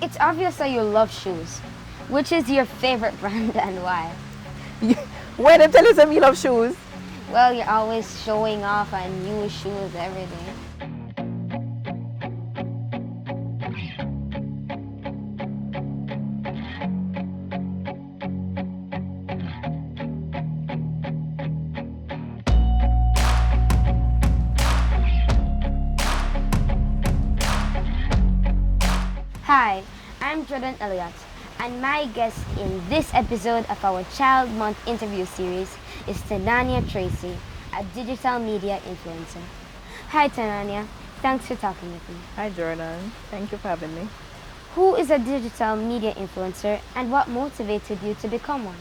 It's obvious that you love shoes. Which is your favorite brand and why? Where they tell you some you love shoes? Well, you're always showing off on new shoes every day. Hi, I'm Jordan Elliott, and my guest in this episode of our Child Month interview series is Tanaania Tracey, a digital media influencer. Hi Tanaania, thanks for talking with me. Hi Jordan, thank you for having me. Who is a digital media influencer and what motivated you to become one?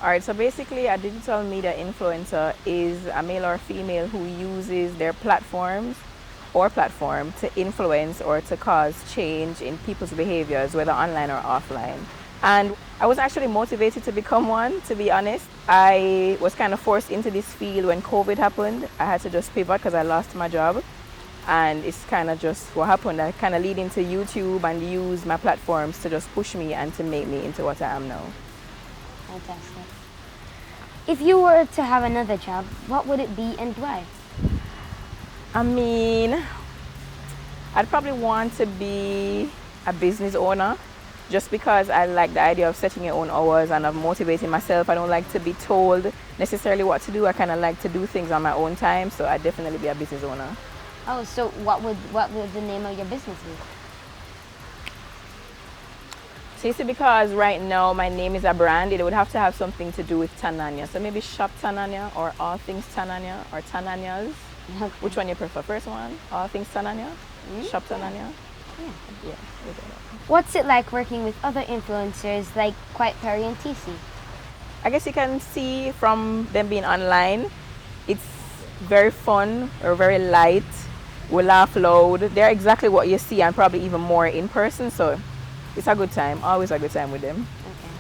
Alright, so basically a digital media influencer is a male or female who uses their platform to influence or to cause change in people's behaviors, whether online or offline. And I was actually motivated to become one, to be honest. I was kind of forced into this field when COVID happened. I had to just pivot because I lost my job. And it's kind of just what happened. I kind of lead into YouTube and use my platforms to just push me and to make me into what I am now. Fantastic. If you were to have another job, what would it be and why? I mean, I'd probably want to be a business owner just because I like the idea of setting your own hours and of motivating myself. I don't like to be told necessarily what to do. I kind of like to do things on my own time, so I'd definitely be a business owner. Oh, so what would the name of your business be? See, because right now my name is a brand, it would have to have something to do with Tanaania. So maybe Shop Tanaania or All Things Tanaania or Tanaanias. Okay. Which one you prefer? First one, All Things Tanaania? Shop Tanaania? Yeah. What's it like working with other influencers like Quiet Perry and TC? I guess you can see from them being online, it's very fun or very light. We laugh loud. They're exactly what you see and probably even more in person. So it's a good time, always a good time with them. Okay.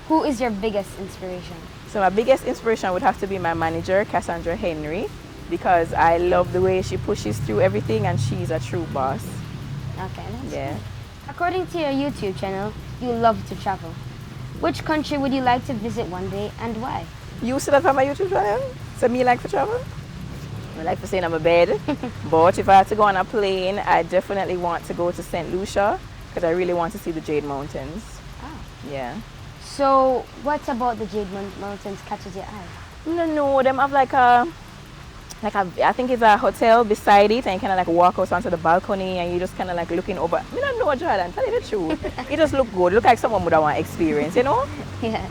Who is your biggest inspiration? So my biggest inspiration would have to be my manager, Cassandra Henry, because I love the way she pushes through everything and she's a true boss. Okay, that's Yeah. cool. According to your YouTube channel, you love to travel. Which country would you like to visit one day and why? You see that on my YouTube channel? So me like for travel? I like for staying on my bed. But if I had to go on a plane, I definitely want to go to St. Lucia because I really want to see the Jade Mountains. Oh. Yeah. So, what about the Jade Mountains catches your eye? No, them have I think it's a hotel beside it, and you kind of like walk out onto the balcony and you just kind of like looking over. I don't know, Jordan, tell you the truth. It just look good. It look like someone would have want experience, you know? Yeah.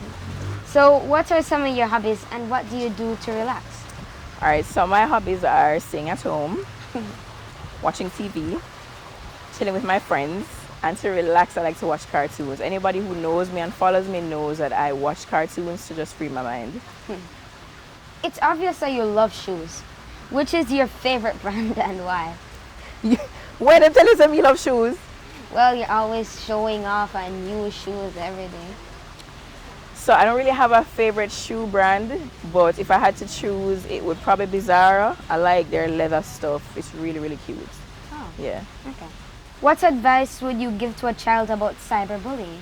So, what are some of your hobbies and what do you do to relax? Alright, so my hobbies are staying at home, watching TV, chilling with my friends, and to relax, I like to watch cartoons. Anybody who knows me and follows me knows that I watch cartoons to just free my mind. It's obvious that you love shoes. Which is your favorite brand and why? Where they tell you some you love shoes? Well, you're always showing off on new shoes every day. So I don't really have a favorite shoe brand, but if I had to choose, it would probably be Zara. I like their leather stuff. It's really, really cute. Oh. Yeah. Okay. What advice would you give to a child about cyberbullying?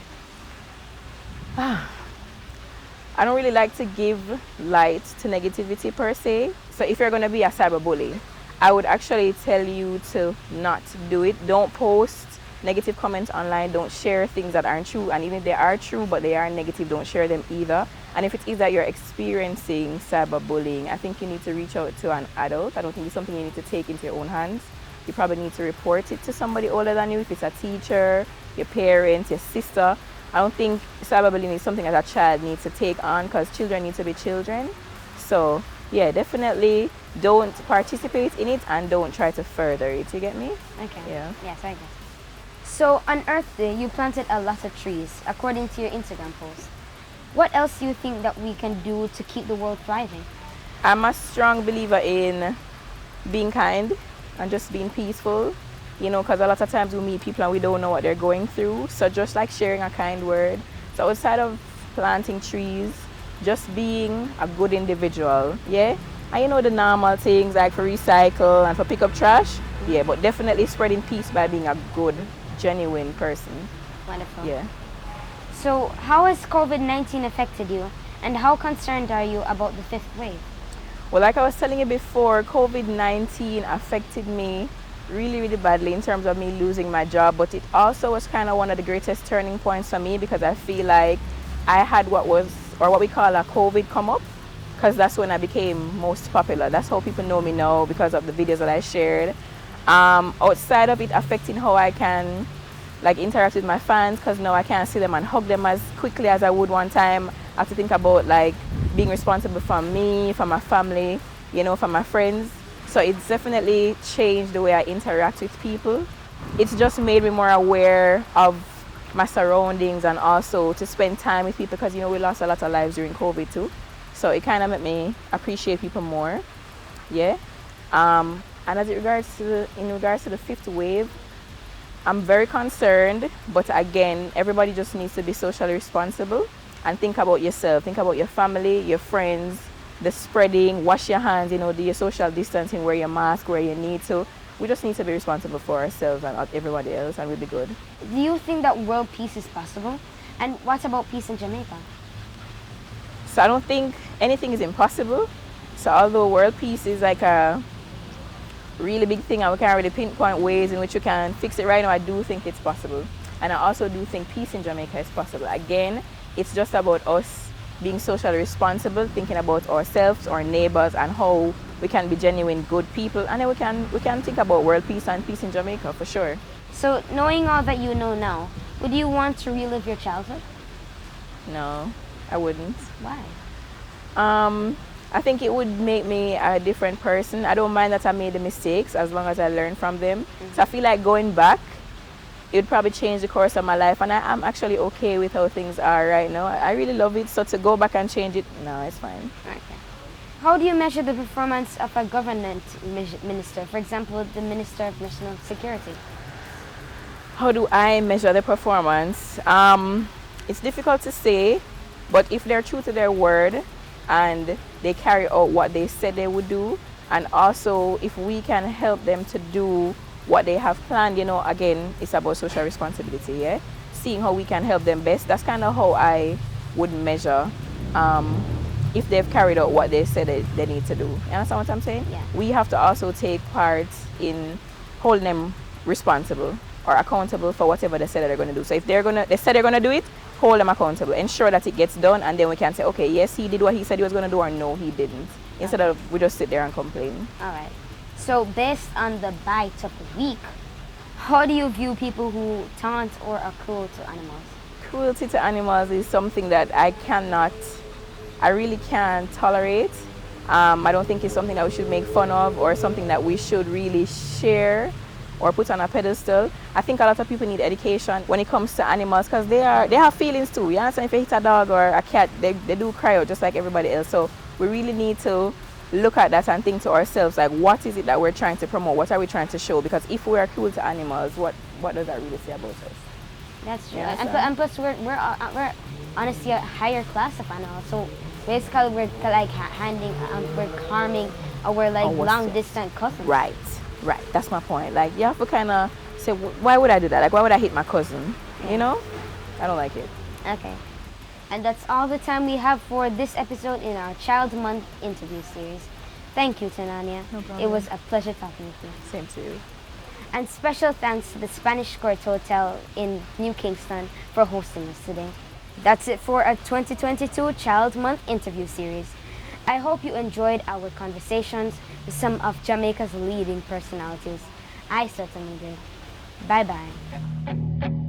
I don't really like to give light to negativity per se. So if you're going to be a cyberbully, I would actually tell you to not do it. Don't post negative comments online. Don't share things that aren't true. And even if they are true but they are negative, don't share them either. And if it is that you're experiencing cyberbullying, I think you need to reach out to an adult. I don't think it's something you need to take into your own hands. You probably need to report it to somebody older than you, if it's a teacher, your parents, your sister. I don't think cyberbullying is something that a child needs to take on because children need to be children. So yeah, definitely don't participate in it and don't try to further it. You get me? Okay. Yeah. Yes, I guess. So on Earth Day, you planted a lot of trees, according to your Instagram post. What else do you think that we can do to keep the world thriving? I'm a strong believer in being kind and just being peaceful. You know, because a lot of times we meet people and we don't know what they're going through. So just like sharing a kind word. So outside of planting trees, just being a good individual, yeah? And you know the normal things like for recycle and for pick up trash, yeah, but definitely spreading peace by being a good genuine person. Wonderful. Yeah. So, how has COVID-19 affected you, and how concerned are you about the fifth wave? Well, like I was telling you before, COVID-19 affected me really, really badly in terms of me losing my job, but it also was kind of one of the greatest turning points for me because I feel like I had what we call a COVID come up, because that's when I became most popular. That's how people know me now because of the videos that I shared. Outside of it affecting how I can like interact with my fans, because now I can't see them and hug them as quickly as I would one time. I have to think about like being responsible for me, for my family, you know, for my friends. So it's definitely changed the way I interact with people. It's just made me more aware of my surroundings and also to spend time with people because, you know, we lost a lot of lives during COVID too. So it kind of made me appreciate people more. Yeah. And as in regards to the fifth wave, I'm very concerned, but again, everybody just needs to be socially responsible and think about yourself, think about your family, your friends, the spreading, wash your hands, you know, do your social distancing, wear your mask where you need to. We just need to be responsible for ourselves and everybody else, and we'll be good. Do you think that world peace is possible? And what about peace in Jamaica? So I don't think anything is impossible. So although world peace is like a really big thing and we can't really pinpoint ways in which we can fix it right now, I do think it's possible. And I also do think peace in Jamaica is possible. Again, it's just about us being socially responsible, thinking about ourselves, our neighbors, and how we can be genuine good people, and then we can think about world peace and peace in Jamaica for sure. So, knowing all that you know now, would you want to relive your childhood? No, I wouldn't. Why? I think it would make me a different person. I don't mind that I made the mistakes as long as I learn from them. So I feel like going back, it would probably change the course of my life, and I'm actually okay with how things are right now. I really love it, so to go back and change it, no, it's fine. Okay. How do you measure the performance of a government minister, for example, the Minister of National Security? How do I measure the performance? It's difficult to say, but if they're true to their word and they carry out what they said they would do, and also if we can help them to do what they have planned, you know, again, it's about social responsibility, yeah? Seeing how we can help them best, that's kind of how I would measure if they've carried out what they said they need to do. You understand what I'm saying? Yeah. We have to also take part in holding them responsible or accountable for whatever they said that they're going to do. So if they said they're going to do it, hold them accountable, ensure that it gets done, and then we can say, okay, yes, he did what he said he was going to do, or no, he didn't. Instead of we just sit there and complain. All right. So based on the bite of the week, how do you view people who taunt or are cruel to animals? Cruelty to animals is something that I really can't tolerate. I don't think it's something that we should make fun of or something that we should really share or put on a pedestal. I think a lot of people need education when it comes to animals because they have feelings too. You understand? If you hit a dog or a cat, they do cry out just like everybody else. So we really need to look at that and think to ourselves, like, what is it that we're trying to promote? What are we trying to show? Because if we are cruel to animals, what does that really say about us? That's true. Yeah, And plus, we're honestly a higher class of animals. So basically, we're like we're harming our like long distance cousins. Right. That's my point. Like, you have to kind of say, why would I do that? Like, why would I hit my cousin? Yeah. You know? I don't like it. Okay. And that's all the time we have for this episode in our Child Month interview series. Thank you, Tanaania. No problem. It was a pleasure talking with you. Same to you. And special thanks to the Spanish Court Hotel in New Kingston for hosting us today. That's it for our 2022 Child Month interview series. I hope you enjoyed our conversations with some of Jamaica's leading personalities. I certainly did. Bye-bye.